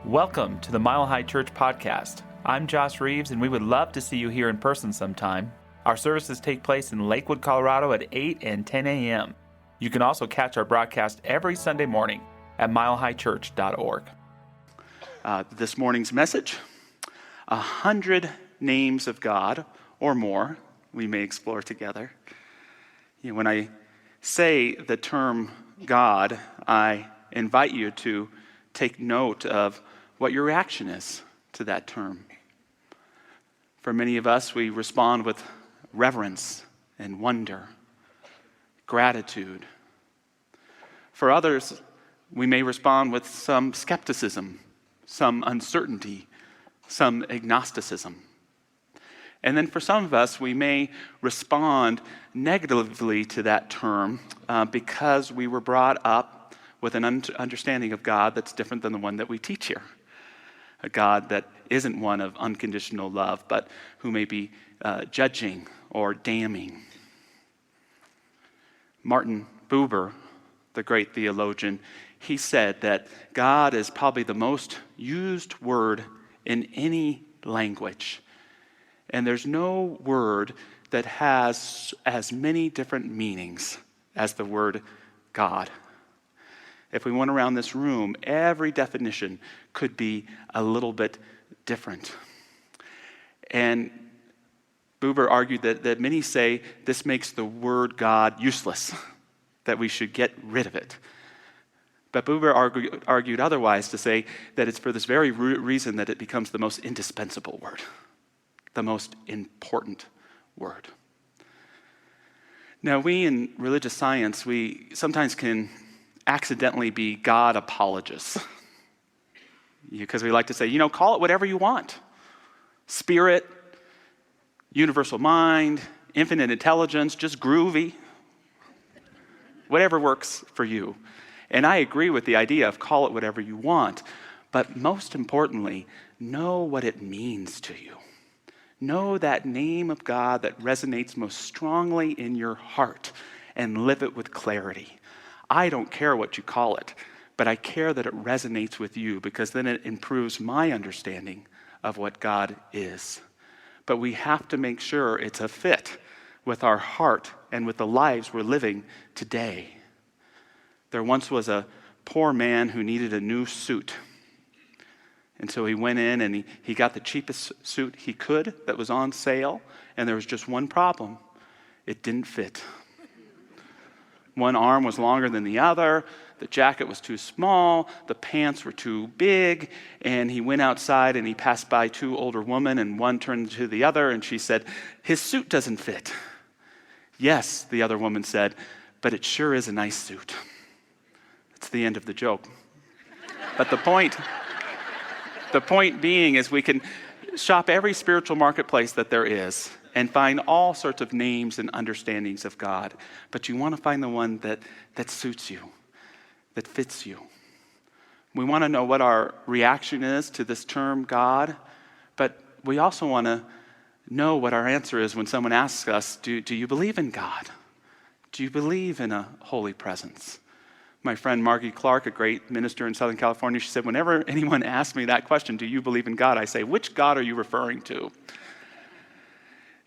Welcome to the Mile High Church podcast. I'm Josh Reeves, and we would love to see you here in person sometime. Our services take place in Lakewood, Colorado at 8 and 10 a.m. You can also catch our broadcast every Sunday morning at milehighchurch.org. This morning's message, 100 names of God or more we may explore together. When I say the term God, I invite you to take note of what your reaction is to that term. For many of us, we respond with reverence and wonder, gratitude. For others, we may respond with some skepticism, some uncertainty, some agnosticism. And then for some of us, we may respond negatively to that term because we were brought up with an understanding of God that's different than the one that we teach here. A God that isn't one of unconditional love, but who may be judging or damning. Martin Buber, the great theologian, he said that God is probably the most used word in any language. And there's no word that has as many different meanings as the word God. If we went around this room, every definition could be a little bit different. And Buber argued that many say this makes the word God useless, that we should get rid of it. But Buber argued otherwise, to say that it's for this very reason that it becomes the most indispensable word, the most important word. Now, we in religious science, we sometimes can accidentally be God apologists. Because we like to say, call it whatever you want. Spirit, universal mind, infinite intelligence, just groovy. Whatever works for you. And I agree with the idea of call it whatever you want. But most importantly, know what it means to you. Know that name of God that resonates most strongly in your heart and live it with clarity. I don't care what you call it, but I care that it resonates with you, because then it improves my understanding of what God is. But we have to make sure it's a fit with our heart and with the lives we're living today. There once was a poor man who needed a new suit. And so he went in and he got the cheapest suit he could that was on sale, and there was just one problem. It didn't fit. One arm was longer than the other, the jacket was too small, the pants were too big, and he went outside and he passed by two older women, and one turned to the other and she said, "His suit doesn't fit." "Yes," the other woman said, "but it sure is a nice suit." That's the end of the joke. But the point being is we can shop every spiritual marketplace that there is and find all sorts of names and understandings of God. But you want to find the one that suits you, that fits you. We want to know what our reaction is to this term God, but we also want to know what our answer is when someone asks us, do you believe in God? Do you believe in a holy presence? My friend Margie Clark, a great minister in Southern California, she said, whenever anyone asks me that question, do you believe in God? I say, which God are you referring to?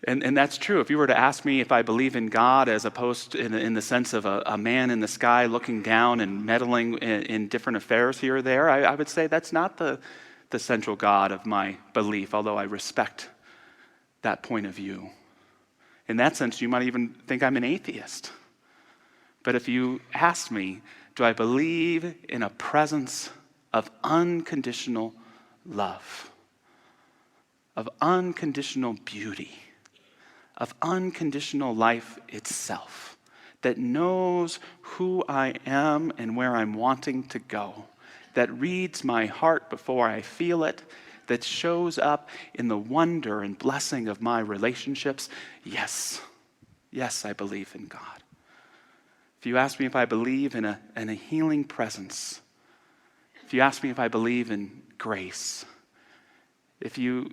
And that's true. If you were to ask me if I believe in God as opposed to in the sense of a man in the sky looking down and meddling in different affairs here or there, I would say that's not the central God of my belief, although I respect that point of view. In that sense, you might even think I'm an atheist. But if you ask me, do I believe in a presence of unconditional love, of unconditional beauty, of unconditional life itself, that knows who I am and where I'm wanting to go, that reads my heart before I feel it, that shows up in the wonder and blessing of my relationships? Yes, I believe in God. If you ask me if I believe in a healing presence, if you ask me if I believe in grace, if you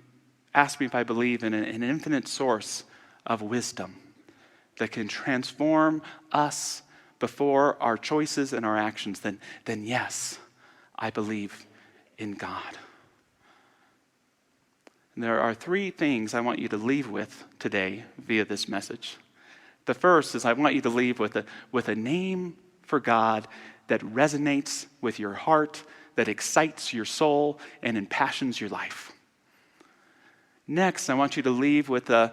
ask me if I believe in an infinite source of wisdom that can transform us before our choices and our actions, then yes, I believe in God. And there are three things I want you to leave with today via this message. The first is I want you to leave with a name for God that resonates with your heart, that excites your soul, and impassions your life. Next, I want you to leave with the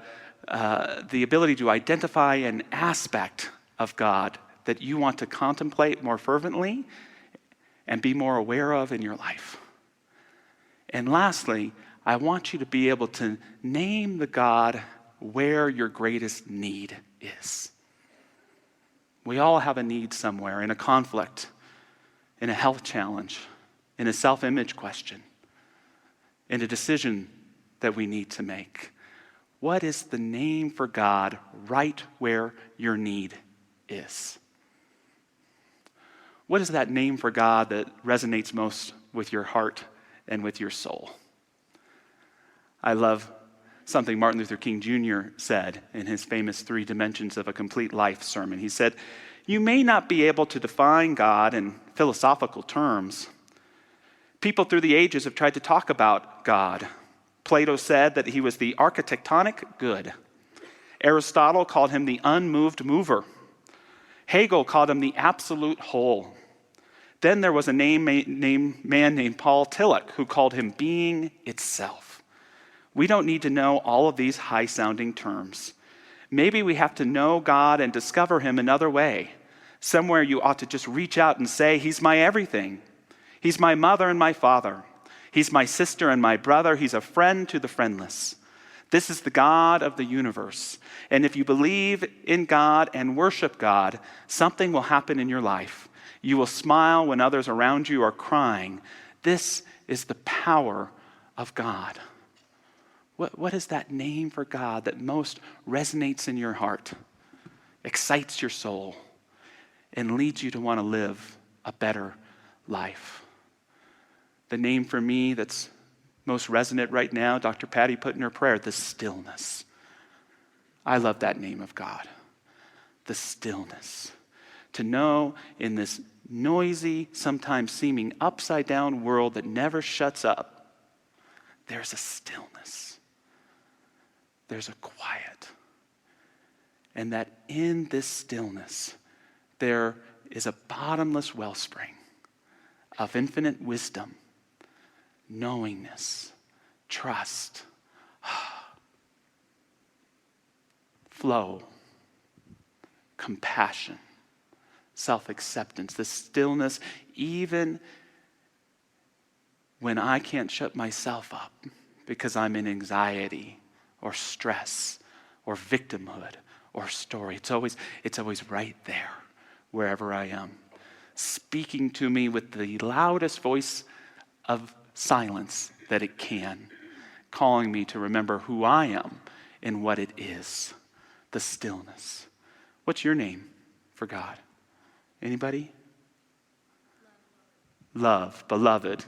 ability to identify an aspect of God that you want to contemplate more fervently and be more aware of in your life. And lastly, I want you to be able to name the God where your greatest need is. We all have a need somewhere, in a conflict, in a health challenge, in a self-image question, in a decision that we need to make. What is the name for God right where your need is? What is that name for God that resonates most with your heart and with your soul? I love something Martin Luther King Jr. said in his famous 3 Dimensions of a Complete Life sermon. He said, "You may not be able to define God in philosophical terms. People through the ages have tried to talk about God. Plato said that he was the architectonic good. Aristotle called him the unmoved mover. Hegel called him the absolute whole. Then there was a man named Paul Tillich who called him being itself. We don't need to know all of these high-sounding terms. Maybe we have to know God and discover him another way. Somewhere you ought to just reach out and say, he's my everything. He's my mother and my father. He's my sister and my brother. He's a friend to the friendless. This is the God of the universe. And if you believe in God and worship God, something will happen in your life. You will smile when others around you are crying. This is the power of God." What is that name for God that most resonates in your heart, excites your soul, and leads you to want to live a better life? The name for me that's most resonant right now, Dr. Patty put in her prayer, the stillness. I love that name of God, the stillness. To know in this noisy, sometimes seeming upside down world that never shuts up, there's a stillness. There's a quiet. And that in this stillness, there is a bottomless wellspring of infinite wisdom, knowingness, trust, flow, compassion, self-acceptance. The stillness, even when I can't shut myself up because I'm in anxiety or stress, or victimhood, or story. It's always right there, wherever I am, speaking to me with the loudest voice of silence that it can, calling me to remember who I am and what it is, the stillness. What's your name for God? Anybody? Love, beloved.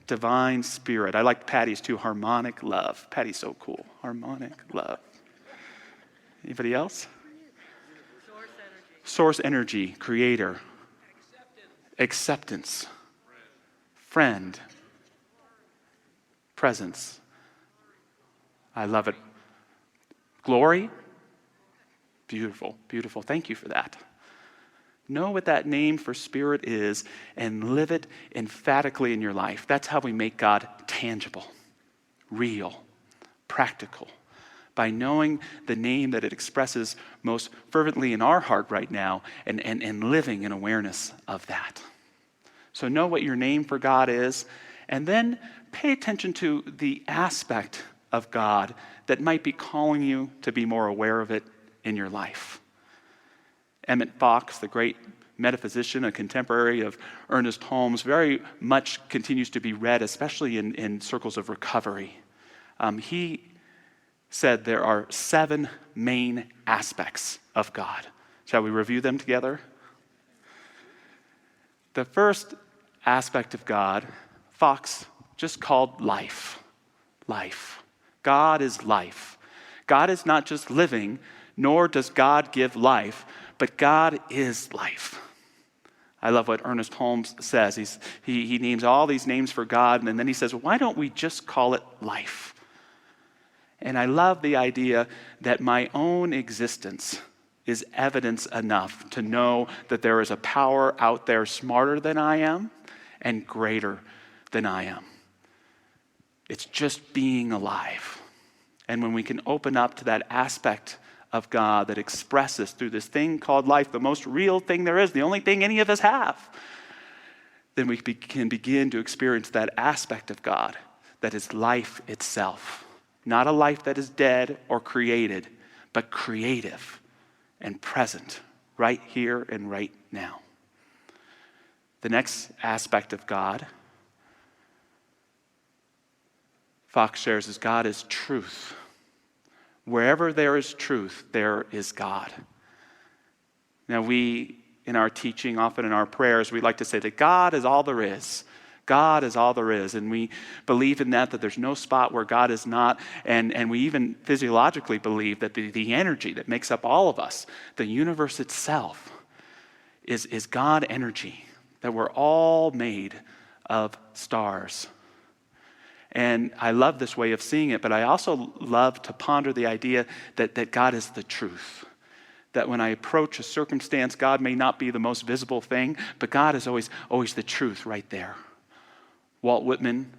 Divine Spirit. I like Patty's too. Harmonic love. Patty's so cool. Harmonic love. Anybody else? Source energy. Creator. Acceptance. Friend. Presence. I love it. Glory. Beautiful. Beautiful. Thank you for that. Know what that name for Spirit is and live it emphatically in your life. That's how we make God tangible, real, practical. By knowing the name that it expresses most fervently in our heart right now and living in awareness of that. So know what your name for God is, and then pay attention to the aspect of God that might be calling you to be more aware of it in your life. Emmett Fox, the great metaphysician, a contemporary of Ernest Holmes, very much continues to be read, especially in circles of recovery. He said there are 7 main aspects of God. Shall we review them together? The first aspect of God, Fox just called life. Life. God is life. God is not just living, nor does God give life, but God is life. I love what Ernest Holmes says. He names all these names for God, and then he says, why don't we just call it life? And I love the idea that my own existence is evidence enough to know that there is a power out there smarter than I am and greater than I am. It's just being alive. And when we can open up to that aspect of God that expresses through this thing called life, the most real thing there is, the only thing any of us have, then we can begin to experience that aspect of God that is life itself. Not a life that is dead or created, but creative and present right here and right now. The next aspect of God, Fox shares, is God is truth. Wherever there is truth, there is God. Now we, in our teaching, often in our prayers, we like to say that God is all there is. God is all there is. And we believe in that there's no spot where God is not. And we even physiologically believe that the energy that makes up all of us, the universe itself, is God energy, that we're all made of stars. And I love this way of seeing it, but I also love to ponder the idea that God is the truth. That when I approach a circumstance, God may not be the most visible thing, but God is always the truth right there. Walt Whitman,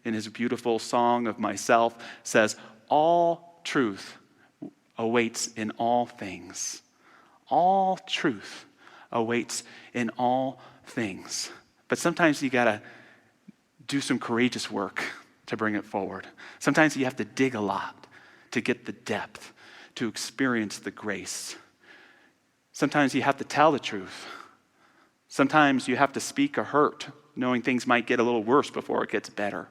in his beautiful song of Myself, says, all truth awaits in all things. All truth awaits in all things. But sometimes you got to do some courageous work to bring it forward. Sometimes you have to dig a lot to get the depth, to experience the grace. Sometimes you have to tell the truth. Sometimes you have to speak a hurt, knowing things might get a little worse before it gets better.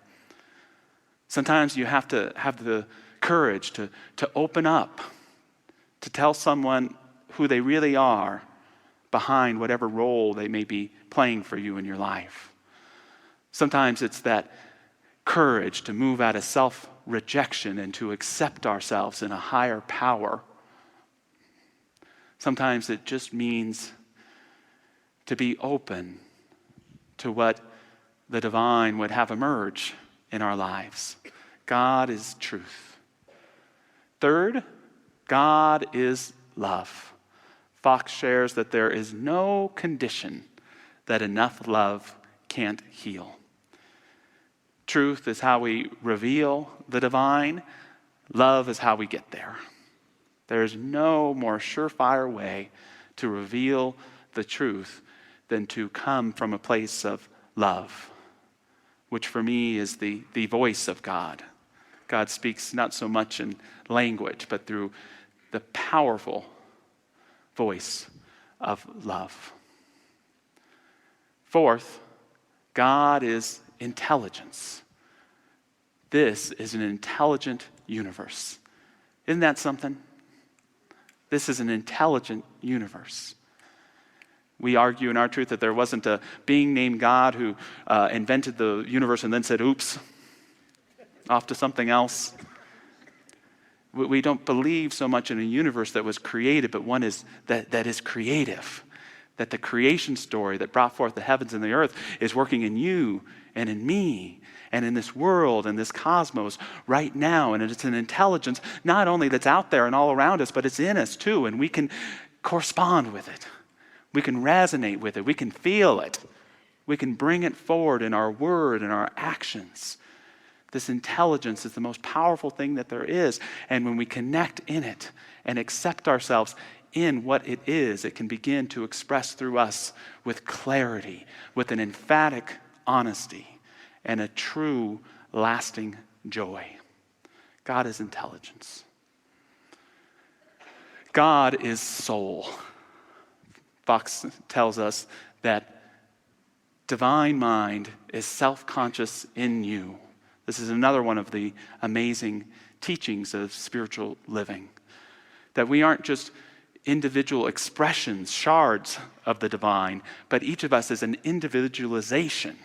Sometimes you have to have the courage to open up, to tell someone who they really are behind whatever role they may be playing for you in your life. Sometimes it's that courage to move out of self-rejection and to accept ourselves in a higher power. Sometimes it just means to be open to what the divine would have emerge in our lives. God is truth. Third, God is love. Fox shares that there is no condition that enough love can't heal. Truth is how we reveal the divine. Love is how we get there. There is no more surefire way to reveal the truth than to come from a place of love, which for me is the voice of God. God speaks not so much in language, but through the powerful voice of love. Fourth, God is intelligence. This is an intelligent universe. Isn't that something? This is an intelligent universe. We argue in our truth that there wasn't a being named God who invented the universe and then said, oops, off to something else. We don't believe so much in a universe that was created, but one that is creative. That the creation story that brought forth the heavens and the earth is working in you and in me and in this world and this cosmos right now. And it's an intelligence not only that's out there and all around us, but it's in us too. And we can correspond with it. We can resonate with it. We can feel it. We can bring it forward in our word and our actions. This intelligence is the most powerful thing that there is. And when we connect in it and accept ourselves in what it is, it can begin to express through us with clarity, with an emphatic honesty, and a true, lasting joy. God is intelligence. God is soul. Fox tells us that divine mind is self-conscious in you. This is another one of the amazing teachings of spiritual living. That we aren't just individual expressions, shards of the divine, but each of us is an individualization.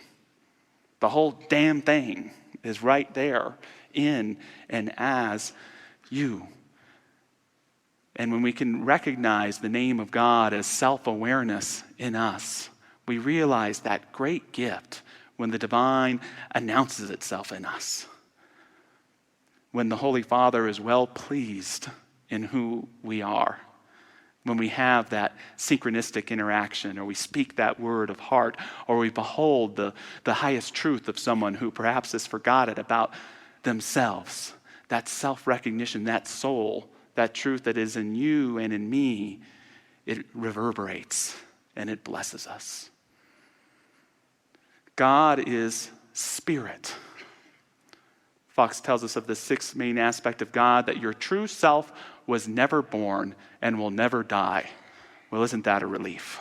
The whole damn thing is right there in and as you. And when we can recognize the name of God as self-awareness in us, We realize that great gift when the divine announces itself in us. When the Holy Father is well pleased in who we are. When we have that synchronistic interaction, or we speak that word of heart, or we behold the highest truth of someone who perhaps has forgotten about themselves. That self-recognition, that soul, that truth that is in you and in me, it reverberates and it blesses us. God is spirit. Fox tells us of the sixth main aspect of God, that your true self was never born and will never die. Well, isn't that a relief?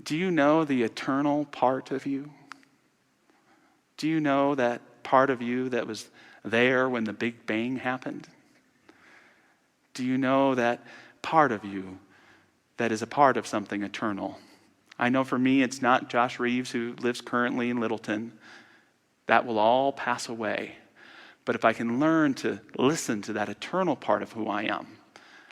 Do you know the eternal part of you? Do you know that part of you that was there when the Big Bang happened? Do you know that part of you that is a part of something eternal? I know for me, it's not Josh Reeves, who lives currently in Littleton. That will all pass away. But if I can learn to listen to that eternal part of who I am,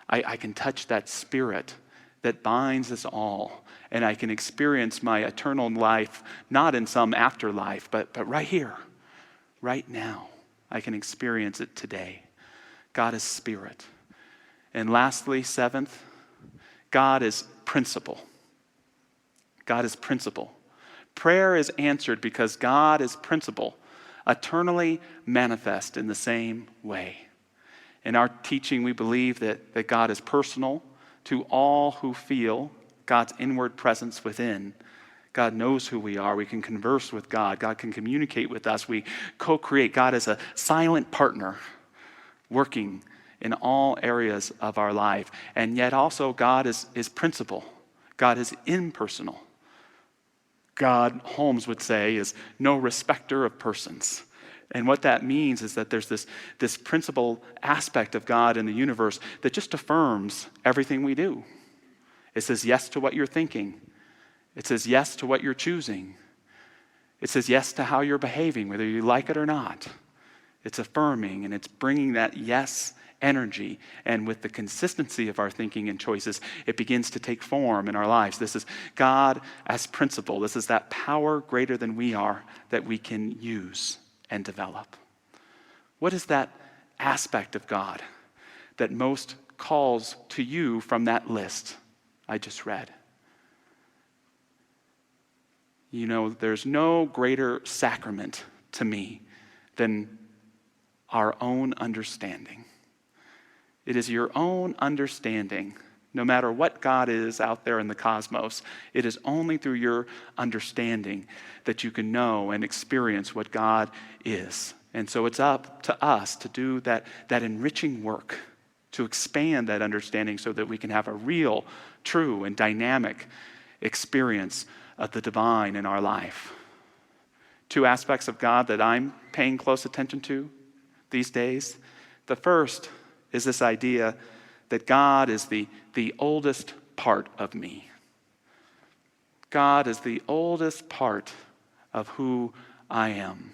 I can touch that spirit that binds us all. And I can experience my eternal life, not in some afterlife, but right here, right now. I can experience it today. God is spirit. And lastly, seventh, God is principle. God is principle. Prayer is answered because God is principle, eternally manifest in the same way. In our teaching, we believe that God is personal to all who feel God's inward presence within. God knows who we are. We can converse with God. God can communicate with us. We co-create. God is a silent partner working in all areas of our life. And yet also God is principle. God is impersonal. God, Holmes would say, is no respecter of persons. And what that means is that there's this principle aspect of God in the universe that just affirms everything we do. It says yes to what you're thinking. It says yes to what you're choosing. It says yes to how you're behaving, whether you like it or not. It's affirming, and it's bringing that yes energy. And with the consistency of our thinking and choices, it begins to take form in our lives. This is God as principle. This is that power greater than we are that we can use and develop. What is that aspect of God that most calls to you from that list I just read? You know, there's no greater sacrament to me than our own understanding. It is your own understanding. No matter what God is out there in the cosmos, it is only through your understanding that you can know and experience what God is. And so it's up to us to do that enriching work, to expand that understanding so that we can have a real, true, and dynamic experience of the divine in our life. Two aspects of God that I'm paying close attention to these days. The first is this idea that God is the oldest part of me. God is the oldest part of who I am.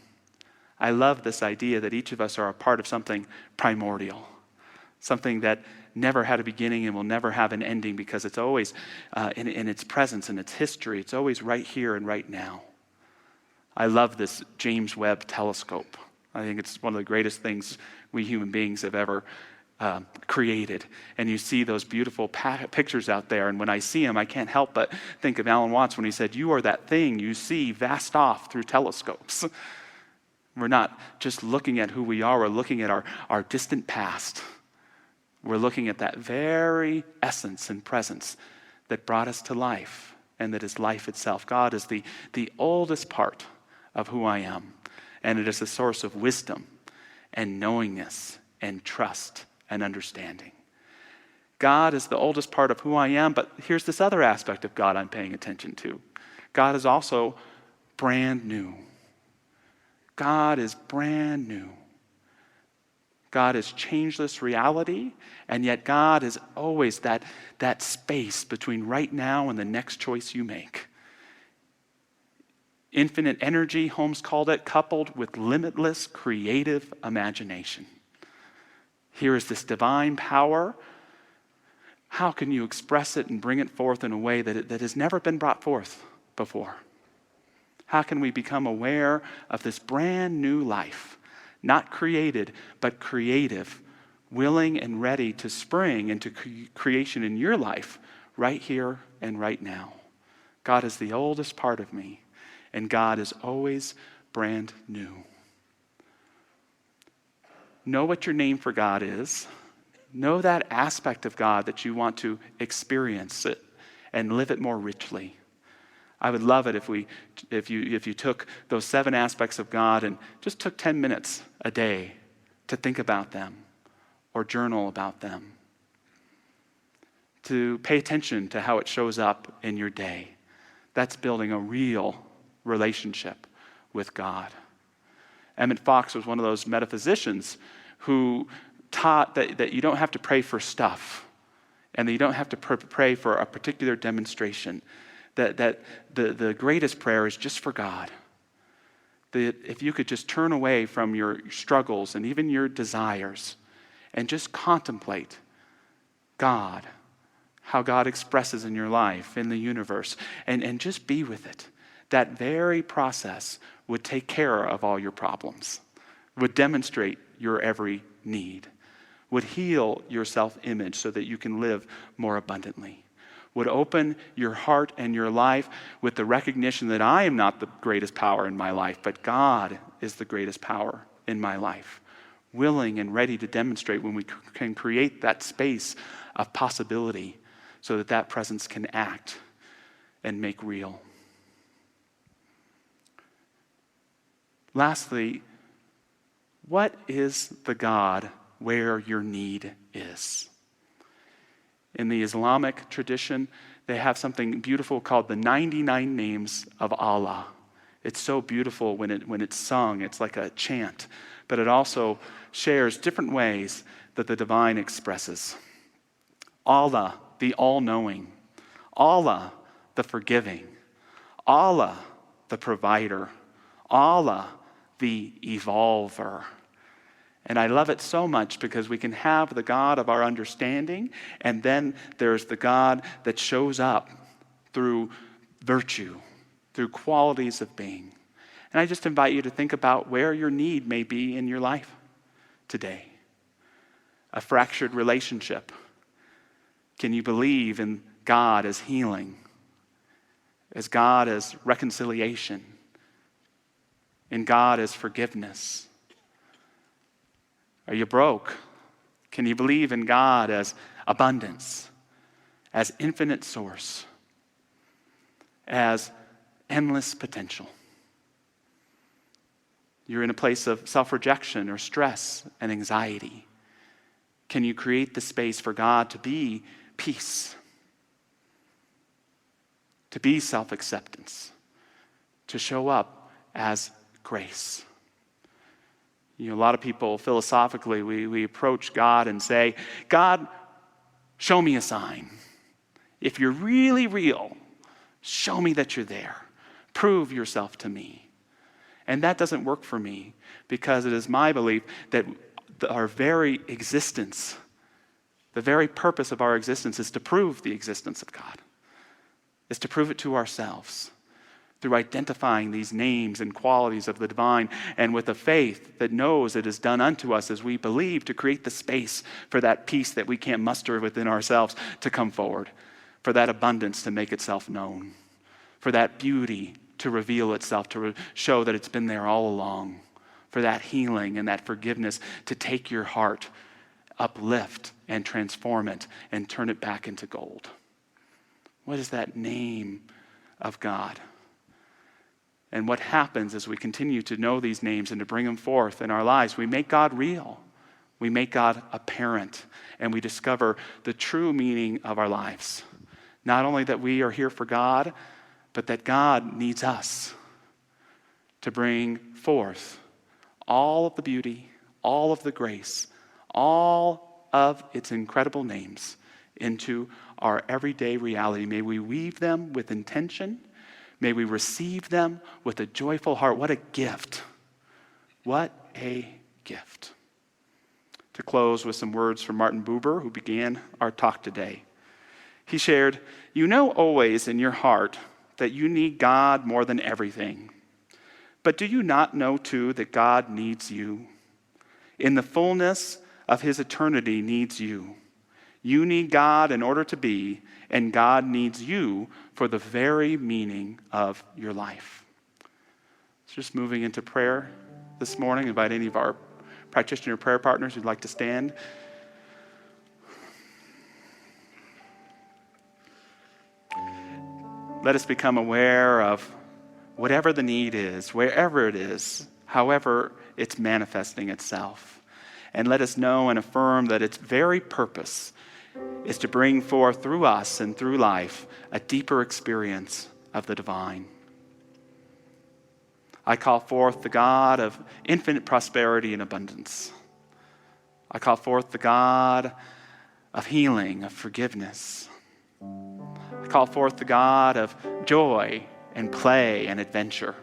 I love this idea that each of us are a part of something primordial, something that never had a beginning and will never have an ending because it's always in its presence and its history. It's always right here and right now. I love this James Webb telescope. I think it's one of the greatest things we human beings have ever created. And you see those beautiful pictures out there. And when I see them, I can't help but think of Alan Watts when he said, "You are that thing you see vast off through telescopes." We're not just looking at who we are. We're looking at our distant past. We're looking at that very essence and presence that brought us to life and that is life itself. God is the oldest part of who I am. And it is a source of wisdom and knowingness and trust and understanding. God is the oldest part of who I am, but here's this other aspect of God I'm paying attention to. God is also brand new. God is brand new. God is changeless reality, and yet God is always that space between right now and the next choice you make. Infinite energy, Holmes called it, coupled with limitless creative imagination. Here is this divine power how can you express it and bring it forth in a way that has never been brought forth before? How can we become aware of this brand new life, not created, but creative, willing and ready to spring into creation in your life right here and right now? God is the oldest part of me, and God is always brand new. Know what your name for God is. Know that aspect of God that you want to experience it and live it more richly. I would love it if you took those 7 aspects of God and just took 10 minutes a day to think about them or journal about them, to pay attention to how it shows up in your day. That's building a real relationship with God. Emmett Fox was one of those metaphysicians who taught that you don't have to pray for stuff and that you don't have to pray for a particular demonstration, that the greatest prayer is just for God. That if you could just turn away from your struggles and even your desires and just contemplate God, how God expresses in your life, in the universe, and just be with it, that very process would take care of all your problems, would demonstrate your every need, would heal your self-image so that you can live more abundantly, would open your heart and your life with the recognition that I am not the greatest power in my life, but God is the greatest power in my life, willing and ready to demonstrate when we can create that space of possibility so that that presence can act and make real. Lastly, what is the God where your need is? In the Islamic tradition, they have something beautiful called the 99 names of Allah. It's so beautiful when it's sung. It's like a chant, but it also shares different ways that the divine expresses. Allah, the all-knowing. Allah, the forgiving. Allah, the provider. Allah, the evolver. And I love it so much because we can have the God of our understanding, and then there's the God that shows up through virtue, through qualities of being. And I just invite you to think about where your need may be in your life today. A fractured relationship. Can you believe in God as healing? As God as reconciliation? In God as forgiveness? Are you broke? Can you believe in God as abundance, as infinite source, as endless potential? You're in a place of self-rejection or stress and anxiety. Can you create the space for God to be peace, to be self-acceptance, to show up as grace? You know, a lot of people, philosophically, we approach God and say, God, show me a sign. If you're really real, show me that you're there. Prove yourself to me. And that doesn't work for me because it is my belief that our very existence, the very purpose of our existence is to prove the existence of God, is to prove it to ourselves, through identifying these names and qualities of the divine, and with a faith that knows it is done unto us as we believe, to create the space for that peace that we can't muster within ourselves to come forward, for that abundance to make itself known, for that beauty to reveal itself, to show that it's been there all along, for that healing and that forgiveness to take your heart, uplift and transform it and turn it back into gold. What is that name of God? And what happens as we continue to know these names and to bring them forth in our lives? We make God real. We make God apparent. And we discover the true meaning of our lives. Not only that we are here for God, but that God needs us to bring forth all of the beauty, all of the grace, all of its incredible names into our everyday reality. May we weave them with intention. May we receive them with a joyful heart. What a gift. What a gift. To close with some words from Martin Buber, who began our talk today. He shared, "You know always in your heart that you need God more than everything. But do you not know too that God needs you? In the fullness of his eternity needs you. You need God in order to be, and God needs you for the very meaning of your life." So just moving into prayer this morning, invite any of our practitioner prayer partners who'd like to stand. Let us become aware of whatever the need is, wherever it is, however it's manifesting itself. And let us know and affirm that its very purpose is to bring forth through us and through life a deeper experience of the divine. I call forth the God of infinite prosperity and abundance. I call forth the God of healing, of forgiveness. I call forth the God of joy and play and adventure.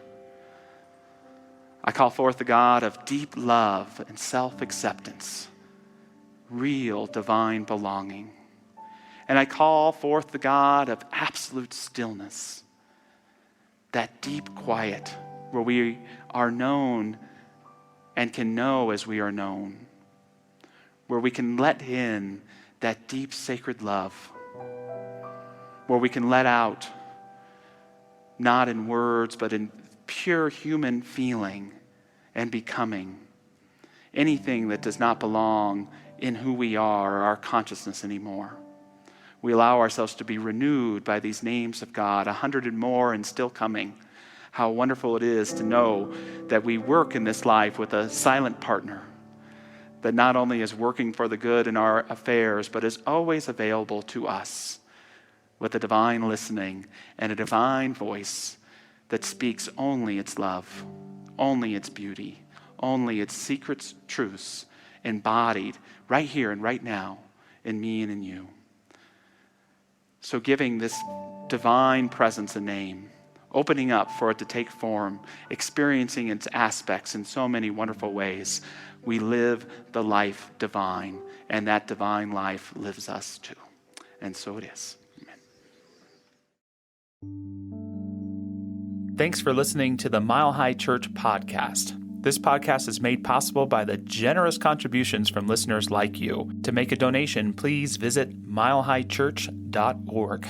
I call forth the God of deep love and self-acceptance, real divine belonging. And I call forth the God of absolute stillness, that deep quiet where we are known and can know as we are known, where we can let in that deep sacred love, where we can let out, not in words, but in pure human feeling and becoming, anything that does not belong in who we are or our consciousness anymore. We allow ourselves to be renewed by these names of God, 100 and more and still coming. How wonderful it is to know that we work in this life with a silent partner that not only is working for the good in our affairs, but is always available to us with a divine listening and a divine voice that speaks only its love, only its beauty, only its secret truths embodied right here and right now in me and in you. So giving this divine presence a name, opening up for it to take form, experiencing its aspects in so many wonderful ways, we live the life divine, and that divine life lives us too. And so it is. Amen. Thanks for listening to the Mile High Church podcast. This podcast is made possible by the generous contributions from listeners like you. To make a donation, please visit milehighchurch.org.